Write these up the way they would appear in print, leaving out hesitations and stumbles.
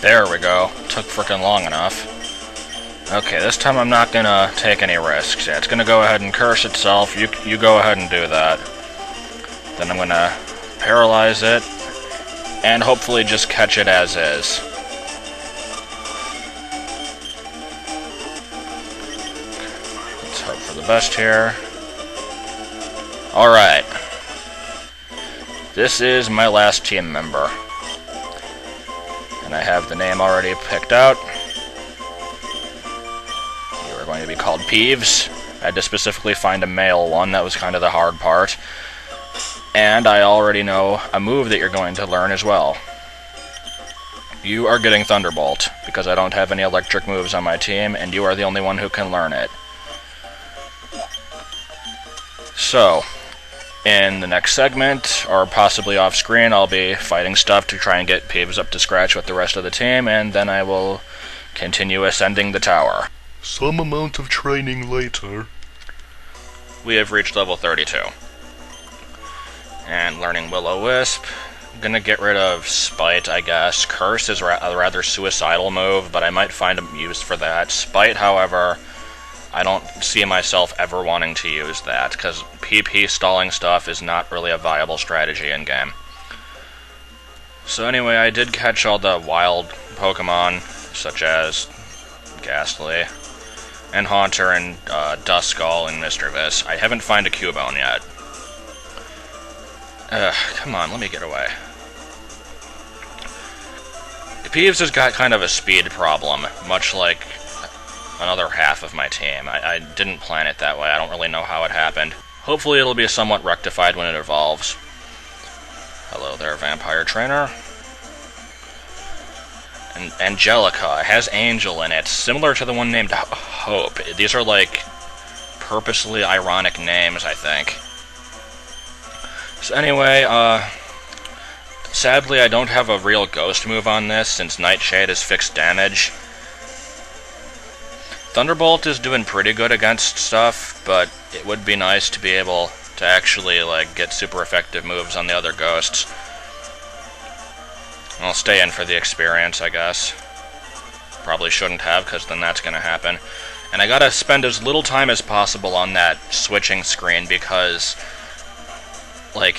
There we go. Took frickin' long enough. Okay, this time I'm not gonna take any risks. Yeah, it's gonna go ahead and curse itself. You go ahead and do that. Then I'm gonna paralyze it, and hopefully just catch it as is. Let's hope for the best here. Alright. This is my last team member. And I have the name already picked out. You are going to be called Peeves. I had to specifically find a male one. That was kind of the hard part. And I already know a move that you're going to learn as well. You are getting Thunderbolt, because I don't have any electric moves on my team, and you are the only one who can learn it. So, in the next segment, or possibly off-screen, I'll be fighting stuff to try and get Peeves up to scratch with the rest of the team, and then I will continue ascending the tower. Some amount of training later. We have reached level 32. And learning Will-O-Wisp. I'm gonna get rid of Spite, I guess. Curse is a rather suicidal move, but I might find a use for that. Spite, however, I don't see myself ever wanting to use that, because PP stalling stuff is not really a viable strategy in-game. So anyway, I did catch all the wild Pokemon, such as Ghastly, and Haunter, and Duskull, and Mischievous. I haven't found a Cubone yet. Come on, let me get away. Peeves has got kind of a speed problem, much like another half of my team. I didn't plan it that way. I don't really know how it happened. Hopefully it'll be somewhat rectified when it evolves. Hello there, Vampire Trainer. And Angelica. It has Angel in it, similar to the one named Hope. These are, like, purposely ironic names, I think. So anyway, sadly I don't have a real ghost move on this, since Nightshade is fixed damage. Thunderbolt is doing pretty good against stuff, but it would be nice to be able to actually, like, get super effective moves on the other ghosts. I'll stay in for the experience, I guess. Probably shouldn't have, because then that's gonna happen. And I gotta spend as little time as possible on that switching screen, because, like,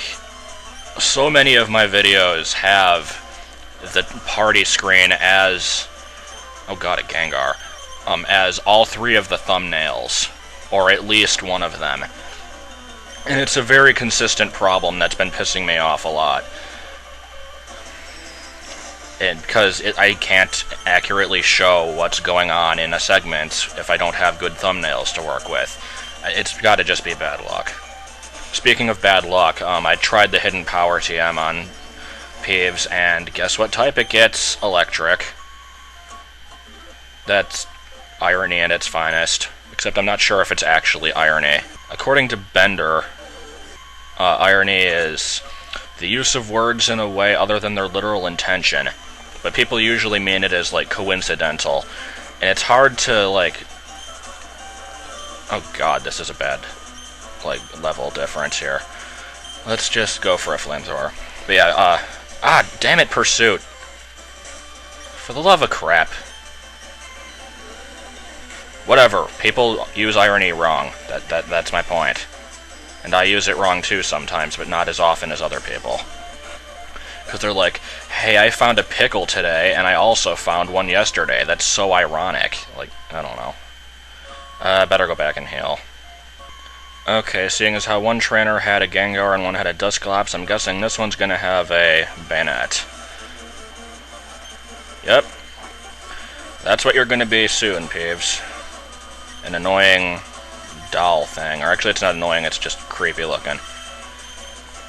so many of my videos have the party screen as... oh god, a Gengar. As all three of the thumbnails, or at least one of them. And it's a very consistent problem that's been pissing me off a lot. Because I can't accurately show what's going on in a segment if I don't have good thumbnails to work with. It's gotta just be bad luck. Speaking of bad luck, I tried the Hidden Power TM on Peeves, and guess what type it gets? Electric. That's irony at its finest, except I'm not sure if it's actually irony. According to Bender, irony is the use of words in a way other than their literal intention, but people usually mean it as, like, coincidental, and it's hard to, like... oh god, this is a bad, like, level difference here. Let's just go for a flamethrower. But yeah, damn it, Pursuit! For the love of crap. Whatever, people use irony wrong. That's my point. And I use it wrong too sometimes, but not as often as other people. Because they're like, hey, I found a pickle today, and I also found one yesterday. That's so ironic. Like, I don't know. Better go back and heal. Okay, seeing as how one trainer had a Gengar and one had a Dusclops, I'm guessing this one's gonna have a Bayonet. Yep. That's what you're gonna be soon, Peeves. An annoying doll thing. Or actually, it's not annoying, it's just creepy looking.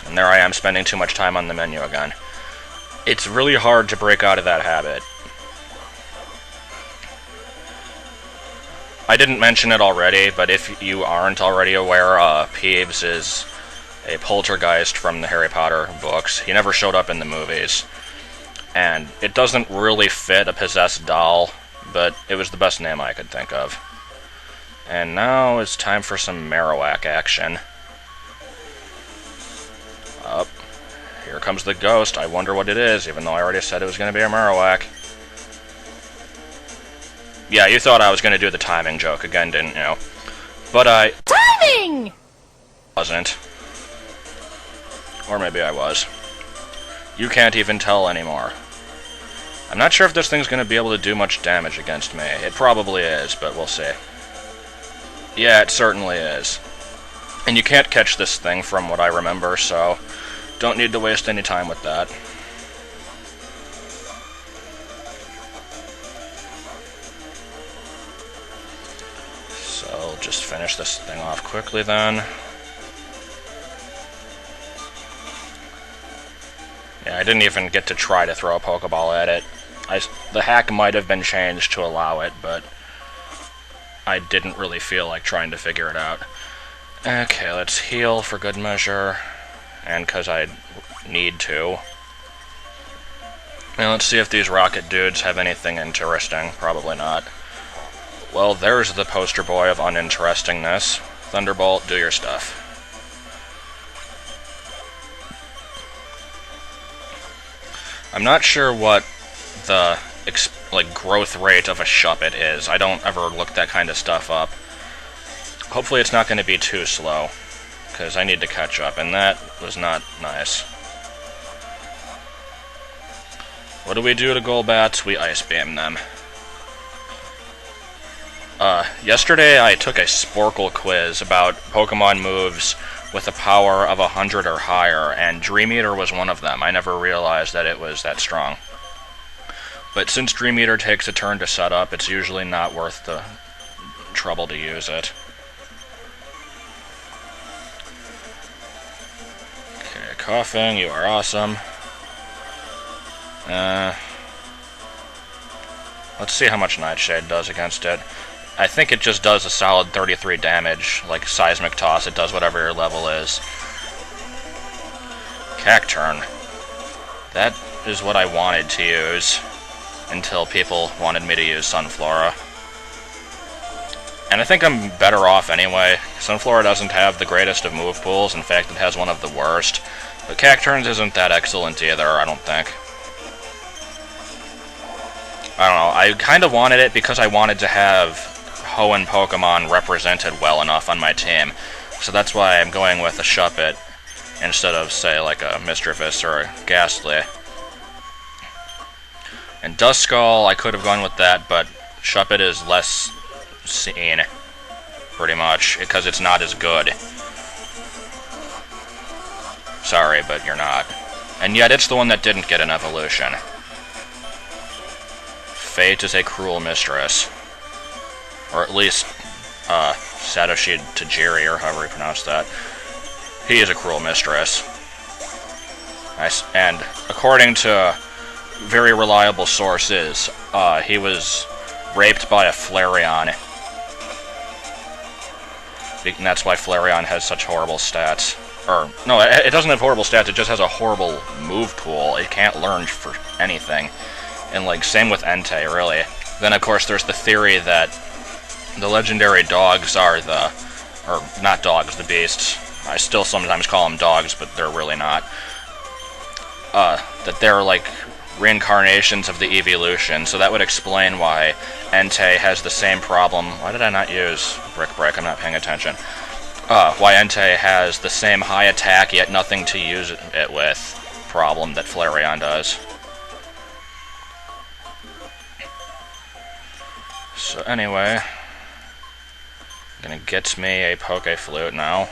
And there I am spending too much time on the menu again. It's really hard to break out of that habit. I didn't mention it already, but if you aren't already aware, Peeves is a poltergeist from the Harry Potter books. He never showed up in the movies. And it doesn't really fit a possessed doll, but it was the best name I could think of. And now it's time for some Marowak action. Up. Here comes the ghost. I wonder what it is, even though I already said it was going to be a Marowak. Yeah, you thought I was gonna do the timing joke again, didn't you? But I... Timing! Wasn't. Or maybe I was. You can't even tell anymore. I'm not sure if this thing's gonna be able to do much damage against me. It probably is, but we'll see. Yeah, it certainly is. And you can't catch this thing from what I remember, so don't need to waste any time with that. So just finish this thing off quickly then. Yeah, I didn't even get to try to throw a Pokeball at it. The hack might have been changed to allow it, but I didn't really feel like trying to figure it out. Okay, let's heal for good measure, and because I need to. Now let's see if these rocket dudes have anything interesting. Probably not. Well, there's the poster boy of uninterestingness. Thunderbolt, do your stuff. I'm not sure what the growth rate of a Shuppet is. I don't ever look that kind of stuff up. Hopefully it's not going to be too slow, because I need to catch up, and that was not nice. What do we do to Golbats? We Ice Beam them. Yesterday I took a Sporkle quiz about Pokemon moves with a power of 100 or higher, and Dream Eater was one of them. I never realized that it was that strong. But since Dream Eater takes a turn to set up, it's usually not worth the trouble to use it. Okay, Coughing, you are awesome. Let's see how much Nightshade does against it. I think it just does a solid 33 damage, like Seismic Toss, it does whatever your level is. Cacturn. That is what I wanted to use, until people wanted me to use Sunflora. And I think I'm better off anyway. Sunflora doesn't have the greatest of move pools, in fact it has one of the worst. But Cacturns isn't that excellent either, I don't think. I don't know, I kind of wanted it because I wanted to have Hoenn Pokemon represented well enough on my team. So that's why I'm going with a Shuppet instead of, say, like a Mischievous or a Ghastly. And Duskull, I could have gone with that, but Shuppet is less seen, pretty much, because it's not as good. Sorry, but you're not. And yet it's the one that didn't get an evolution. Fate is a cruel mistress. Or at least, Satoshi Tajiri, or however you pronounce that. He is a cruel mistress. And according to very reliable sources, he was raped by a Flareon. And that's why Flareon has such horrible stats. Or, no, it doesn't have horrible stats, it just has a horrible move pool. It can't learn for anything. And, like, same with Entei, really. Then, of course, there's the theory that the legendary dogs are the... or, not dogs, the beasts. I still sometimes call them dogs, but they're really not. That they're, like, reincarnations of the evolution, so that would explain why Entei has the same problem. Why did I not use Brick Break? I'm not paying attention. Why Entei has the same high attack, yet nothing to use it with problem that Flareon does. So anyway, gonna get me a Poke Flute now.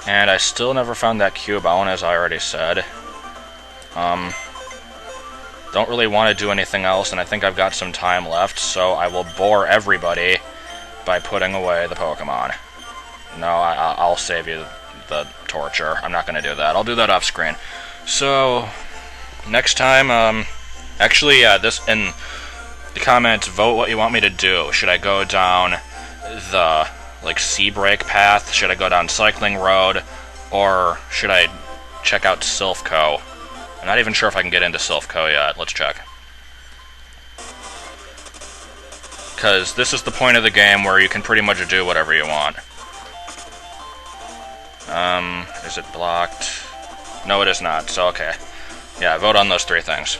And I still never found that Cubone, as I already said. Don't really want to do anything else, and I think I've got some time left, so I will bore everybody by putting away the Pokemon. No, I'll save you the torture. I'm not going to do that. I'll do that off screen. So, next time, actually, this in the comments, vote what you want me to do. Should I go down the, like, Sea Break path? Should I go down Cycling Road? Or should I check out Silphco? I'm not even sure if I can get into Silphco yet. Let's check. Because this is the point of the game where you can pretty much do whatever you want. Is it blocked? No, it is not, so okay. Yeah, vote on those three things.